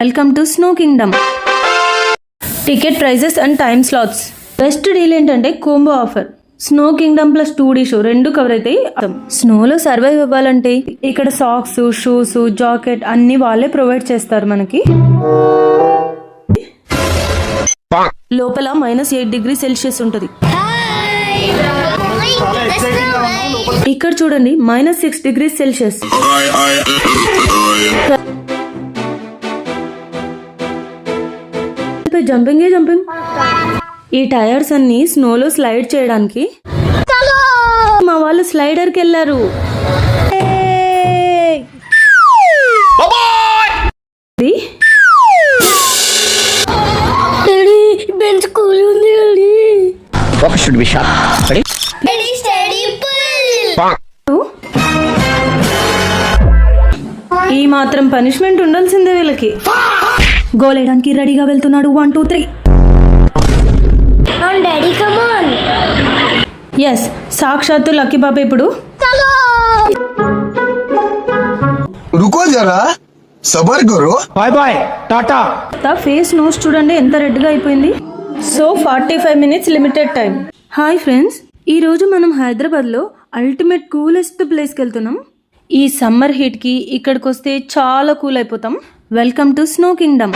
Welcome to snow kingdom. Ticket prices and time slots. Best deal ఏంటంటే combo offer. Snow kingdom plus 2D show రెండు cover అవుతాయి. స్నోలో survive అవ్వాలంటే ఇక్కడ socks, shoes, jacket అన్ని వాళ్ళే ప్రొవైడ్ చేస్తారు మనకి. లోపల -8 డిగ్రీ సెల్సియస్ ఉంటుంది. ఇక్కడ చూడండి -6 డిగ్రీ సెల్సియస్. జంపింగ్. ఈ టైర్స్ అన్ని స్నోలో స్లైడ్ చేయడానికి మా వాళ్ళు స్లైడర్ కి వెళ్ళారు. ఈ మాత్రం పనిష్మెంట్ ఉండాల్సిందే వీళ్ళకి. గోల్ వేయడానికి రెడీగా వెళ్తున్నాడు. 1 2 3. ఎస్, సాక్షాత్తు లక్కీ బాబా. ఇప్పుడు రుకో జరా, సబర్ కరో. బాయ్ బాయ్, టాటా. ఫేస్ నోస్ చూడండి ఎంత రెడ్ గా అయిపోయింది. So 45 minutes limited time. Hi friends, ఈ రోజు మనం హైదరాబాద్ లో అల్టిమేట్ కూలెస్ట్ ప్లేస్ కి వెళ్తున్నాం. ఈ సమ్మర్ హీట్ కి ఇక్కడికి వస్తే చాలా కూల్ అయిపోతాం. Welcome to snow kingdom.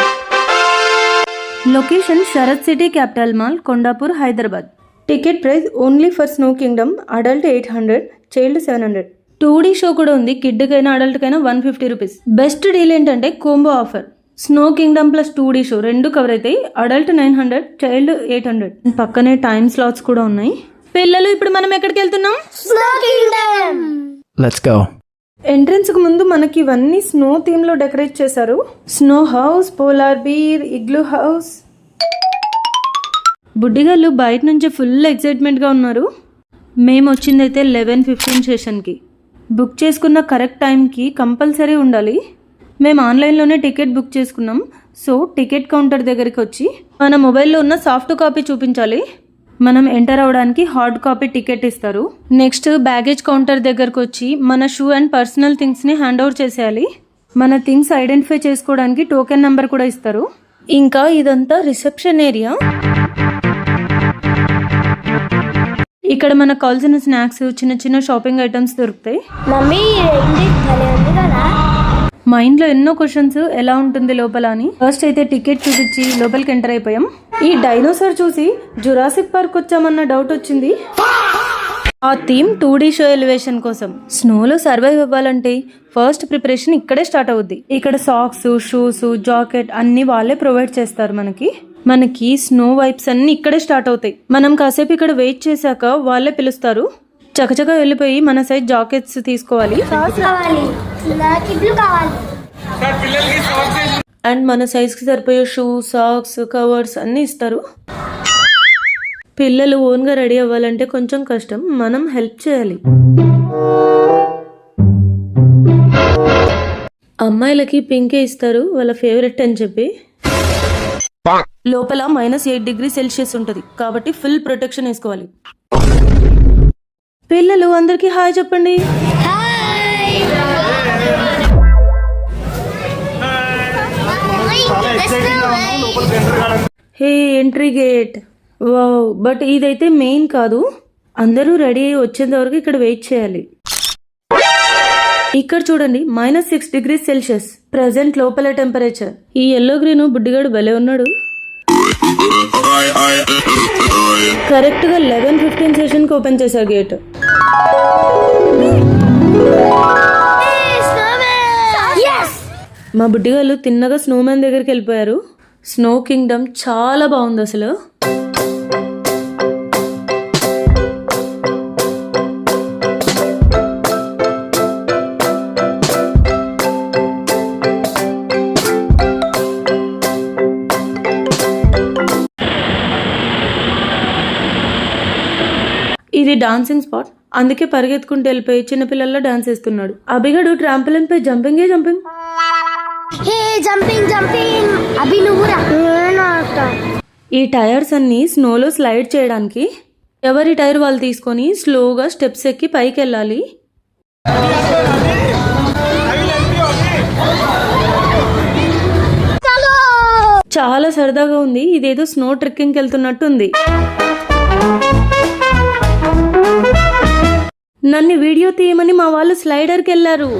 Location Sarath city capital mall, Kondapur, Hyderabad. Ticket price only for snow kingdom adult 800, child 700. 2D show కూడా ఉంది. కిడ్ కైనా అడల్ట్ కైనా 150 రూపీస్. బెస్ట్ డీల్ ఏంటంటే combo offer. Snow kingdom plus 2D show రెండు cover అవుతాయి. Adult 900, child 800. పక్కనే time slots కూడా ఉన్నాయి. పిల్లలు, ఇప్పుడు మనం ఎక్కడికి వెళ్తున్నాం? Let's go. ఎంట్రన్స్ కు ముందు మనకి ఇవన్నీ స్నో థీమ్ లో డెకరేట్ చేశారు. Snow house, polar bear, igloo house. బుడ్డిగాళ్ళు బయట నుంచి ఫుల్ ఎక్సైట్మెంట్ గా ఉన్నారు. మేము వచ్చిందైతే 11:15 సెషన్కి. బుక్ చేసుకున్న కరెక్ట్ టైంకి కంపల్సరీ ఉండాలి. మేము ఆన్లైన్లోనే టికెట్ బుక్ చేసుకున్నాం. సో టికెట్ కౌంటర్ దగ్గరికి వచ్చి మన మొబైల్లో ఉన్న సాఫ్ట్ కాపీ చూపించాలి. మనం ఎంటర్ అవడానికి హార్డ్ కాపీ టికెట్ ఇస్తారు. నెక్స్ట్ బ్యాగేజ్ కౌంటర్ దగ్గరకు వచ్చి మన షూ అండ్ పర్సనల్ థింగ్స్ ని హ్యాండ్ ఓవర్ చేసేయాలి. మన థింగ్స్ ఐడెంటిఫై చేసుకోవడానికి టోకెన్ నెంబర్ కూడా ఇస్తారు. ఇంకా ఇదంతా రిసెప్షన్ ఏరియా. ఇక్కడ మనకు కావాల్సిన స్నాక్స్, చిన్న చిన్న షాపింగ్ ఐటమ్స్ దొరుకుతాయి. మైండ్ లో ఎన్నో క్వశ్చన్స్, ఎలా ఉంటుంది లోపల అని. ఫస్ట్ అయితే టికెట్ చూపించి లోపలికి ఎంటర్ అయిపోయాం. ఈ డైనోసార్ చూసి జురాసిక్ పార్క్ వచ్చామన్న డౌట్ వచ్చింది. ఆ థీమ్ 2D షో ఎలివేషన్ కోసం. స్నోలో సర్వైవ్ అవ్వాలంటే ఫస్ట్ ప్రిపరేషన్ ఇక్కడే స్టార్ట్ అవుద్ది. ఇక్కడ సాక్స్, షూస్, జాకెట్ అన్ని వాళ్ళే ప్రొవైడ్ చేస్తారు మనకి స్నో వైప్స్ అన్ని ఇక్కడే స్టార్ట్ అవుతాయి. మనం కాసేపు ఇక్కడ వెయిట్ చేశాక వాళ్ళే పిలుస్తారు. చకచకా వెళ్ళిపోయి మన సైజ్ జాకెట్స్ తీసుకోవాలి. అండ్ మన సైజ్ కి సరిపోయే షూ, సాక్స్, కవర్స్ అన్ని ఇస్తారు. పిల్లలు ఓన్ గా రెడీ అవ్వాలంటే కొంచెం కష్టం. మనం హెల్ప్ చేయాలి. అమ్మాయిలకి పింకే ఇస్తారు, వాళ్ళ ఫేవరెట్ అని చెప్పి. లోపల -8 డిగ్రీ సెల్సియస్ ఉంటుంది కాబట్టి ఫుల్ ప్రొటెక్షన్ వేసుకోవాలి. పిల్లలు అందరికి హాయ్ చెప్పండి. హే, ఎంట్రీ గేట్. వావ్, బట్ ఇదైతే మెయిన్ కాదు. అందరూ రెడీ అయ్యి వచ్చేంత వరకు ఇక్కడ వెయిట్ చేయాలి. ఇక్కడ చూడండి -6 డిగ్రీ సెల్సియస్ ప్రెసెంట్ లోపల టెంపరేచర్. ఈ ఎల్లో గ్రీన్ బుడ్డిగాడు భలే ఉన్నాడు. కరెక్ట్ గా 11:15 సెషన్ కి ఓపెన్ చేశారు గేట్. మా బుడ్డిగాళ్ళు తిన్నగా స్నోమ్యాన్ దగ్గరికి వెళ్ళిపోయారు. స్నో కింగ్డమ్ చాలా బాగుంది అసలు. ఇది డాన్సింగ్ స్పాట్, అందుకే పరిగెత్తుకుంటూ వెళ్ళిపోయి చిన్నపిల్లల్లో డాన్స్ వేస్తున్నాడు. అభిగడు ట్రాంపోలిన్ పై జంపింగ్. ఈ టైర్స్ అన్ని స్నోలో స్లైడ్ చేయడానికి ఎవరి టైర్ వాళ్ళు తీసుకొని స్లోగా స్టెప్స్ ఎక్కి పైకి వెళ్ళాలి. చాలా సరదాగా ఉంది. ఇదేదో స్నో ట్రెక్కింగ్కి వెళ్తున్నట్టు ఉంది. నన్ను వీడియో తీయమని మా వాళ్ళు స్లైడర్కి వెళ్ళారు.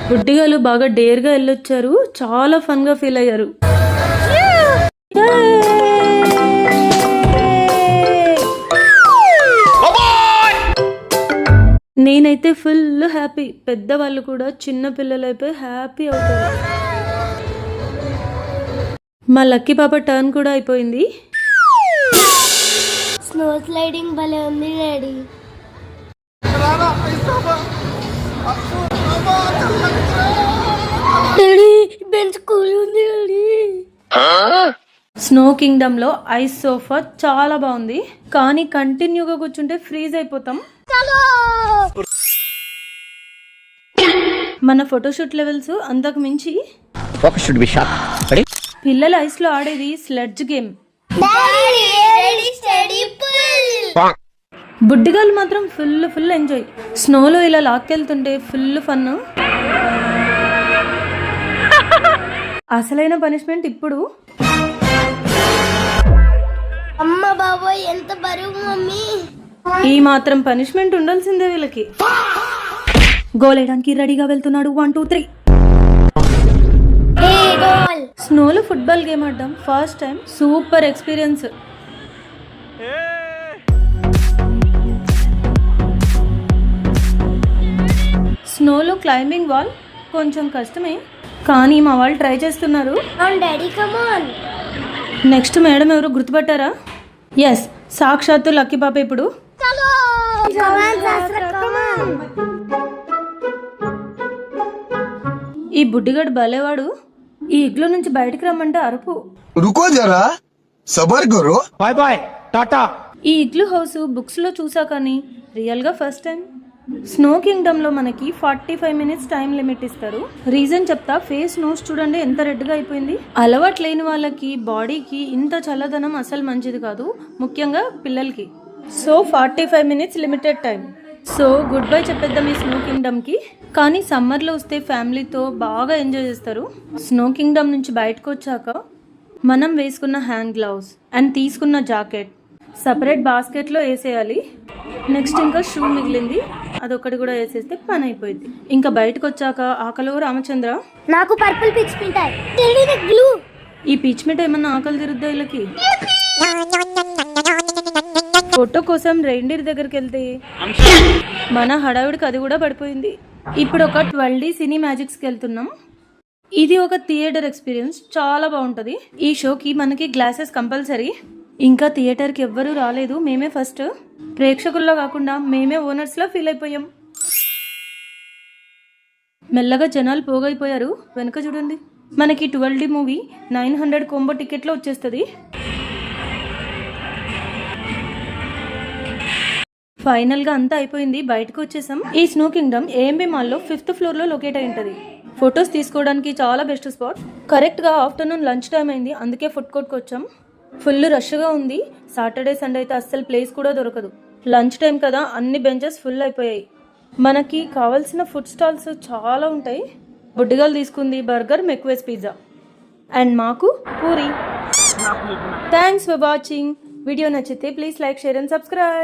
బుడ్డిగాలు బాగా డేర్గా వెళ్ళొచ్చారు. చాలా ఫన్గా ఫీల్ అయ్యారు. నేనైతే ఫుల్ హ్యాపీ. పెద్దవాళ్ళు కూడా చిన్న పిల్లలు అయిపోయి హ్యాపీ అవుతారు. మా లక్కీ పాప టర్న్ కూడా అయిపోయింది. స్నో స్లైడింగ్ భలే ఉంది డాడీ. బెంచ్ కూల్ ఉంది డాడీ. స్నో కింగ్డమ్ లో ఐస్ సోఫా చాలా బాగుంది, కానీ కంటిన్యూగా కూర్చుంటే ఫ్రీజ్ అయిపోతాం. మన ఫోటోషూట్ లెవెల్స్ అంతకు మించి పిల్లలు ఐస్ లో ఆడేది స్లెడ్జ్ గేమ్. బుడ్డిగాళ్ళు మాత్రం ఫుల్ ఎంజాయ్. స్నోలో ఇలా లాక్కెళ్తుంటే ఫుల్ ఫన్. అసలైన పనిష్మెంట్ ఇప్పుడు. అమ్మ బాబోయ్ ఎంత బరువు మమ్మీ. ఈ మాత్రం పనిష్మెంట్ ఉండాల్సిందే వీళ్ళకి. గోల్ వేయడానికి రెడీగా వెళ్తున్నాడు. 1 2 3. స్నోలో ఫుట్బాల్ గేమ్ ఆడడం ఫస్ట్ టైం. Super experience. స్నోలో క్లైంబింగ్ వాల్ కొంచెం కష్టమే, కానీ మా వాళ్ళు ట్రై చేస్తున్నారు. Daddy come on. Next madam ఎవరు గుర్తుపట్టారా? ఎస్, సాక్షాత్తు లక్కీ పాప. ఇప్పుడు ఈ బుడ్డిగడు భలేవాడు. ఈ ఇగ్లో నుంచి బయటకు రమ్మంటే అరుపు. रुको जरा सबर करो. बाय बाय टाटा. ఈ ఇగ్లు హౌస్ బుక్స్ లో చూసా, కానీ రియల్ గా ఫస్ట్ టైం. స్నో కింగ్డమ్ లో మనకి 45 మినిట్స్ టైం లిమిట్ ఇస్తారు. రీజన్ చెప్తా. ఫేస్ నోస్ చూడండి ఎంత రెడ్ గా అయిపోయింది. అలవాటు లేని వాళ్ళకి బాడీకి ఇంత చల్లదనం అసలు మంచిది కాదు, ముఖ్యంగా పిల్లలకి. So 45 minutes limited time. So goodbye చెప్పేద్దాం ఈ స్నో కింగ్డమ్ కి. కానీ సమ్మర్ లో వస్తే ఫ్యామిలీతో బాగా ఎంజాయ్ చేస్తారు. స్నో కింగ్డమ్ నుంచి బయటకు వచ్చాక మనం వేసుకున్న హ్యాండ్ గ్లౌస్ అండ్ తీసుకున్న జాకెట్ సపరేట్ బాస్కెట్ లో వేసేయాలి. నెక్స్ట్ ఇంకా షూ మిగిలింది, అదొకటి కూడా వేసేస్తే పని అయిపోయింది. ఇంకా బయటకు వచ్చాక ఆకలో రామచంద్ర నాకు పర్పుల్ పిచ్ మిఠాయి. డాడీ నాకు బ్లూ. ఈ పిచ్ మిఠాయి ఏమన్నా ఆకలి తిరుద్దా వీళ్ళకి? ఫోటో కోసం రెయిన్డీర్ దగ్గరికి వెళ్తే మన హడావిడికి అది కూడా పడిపోయింది. ఇప్పుడు ఒక 12D సినీ మ్యాజిక్స్కి వెళ్తున్నాం. ఇది ఒక థియేటర్ ఎక్స్పీరియన్స్, చాలా బాగుంటుంది. ఈ షోకి మనకి గ్లాసెస్ కంపల్సరీ. ఇంకా థియేటర్కి ఎవ్వరూ రాలేదు, మేమే ఫస్ట్. ప్రేక్షకుల్లో కాకుండా మేమే ఓనర్స్లో ఫీల్ అయిపోయాం. మెల్లగా జనాలు పోగైపోయారు. వెనక చూడండి, మనకి 12D మూవీ 900 కోంబో టికెట్లో వచ్చేస్తుంది. ఫైనల్గా అంతా అయిపోయింది, బయటకు వచ్చేసాం. ఈ స్నో కింగ్డమ్ ఏఎంబీ మాల్లో 5th ఫ్లోర్లో లొకేట్ అయి ఉంటుంది. ఫొటోస్ తీసుకోవడానికి చాలా బెస్ట్ స్పాట్. కరెక్ట్గా ఆఫ్టర్నూన్ లంచ్ టైం అయింది, అందుకే ఫుడ్ కోర్ట్కి వచ్చాం. ఫుల్ రష్గా ఉంది. సాటర్డే సండే అయితే అస్సలు ప్లేస్ కూడా దొరకదు. లంచ్ టైం కదా, అన్ని బెంచెస్ ఫుల్ అయిపోయాయి. మనకి కావాల్సిన ఫుడ్ స్టాల్స్ చాలా ఉంటాయి. బుడ్డిగాలు తీసుకుంది బర్గర్, మెక్వేస్ పిజ్జా, అండ్ మాకు puri. Thanks for watching. Video నచ్చితే please like, share and subscribe.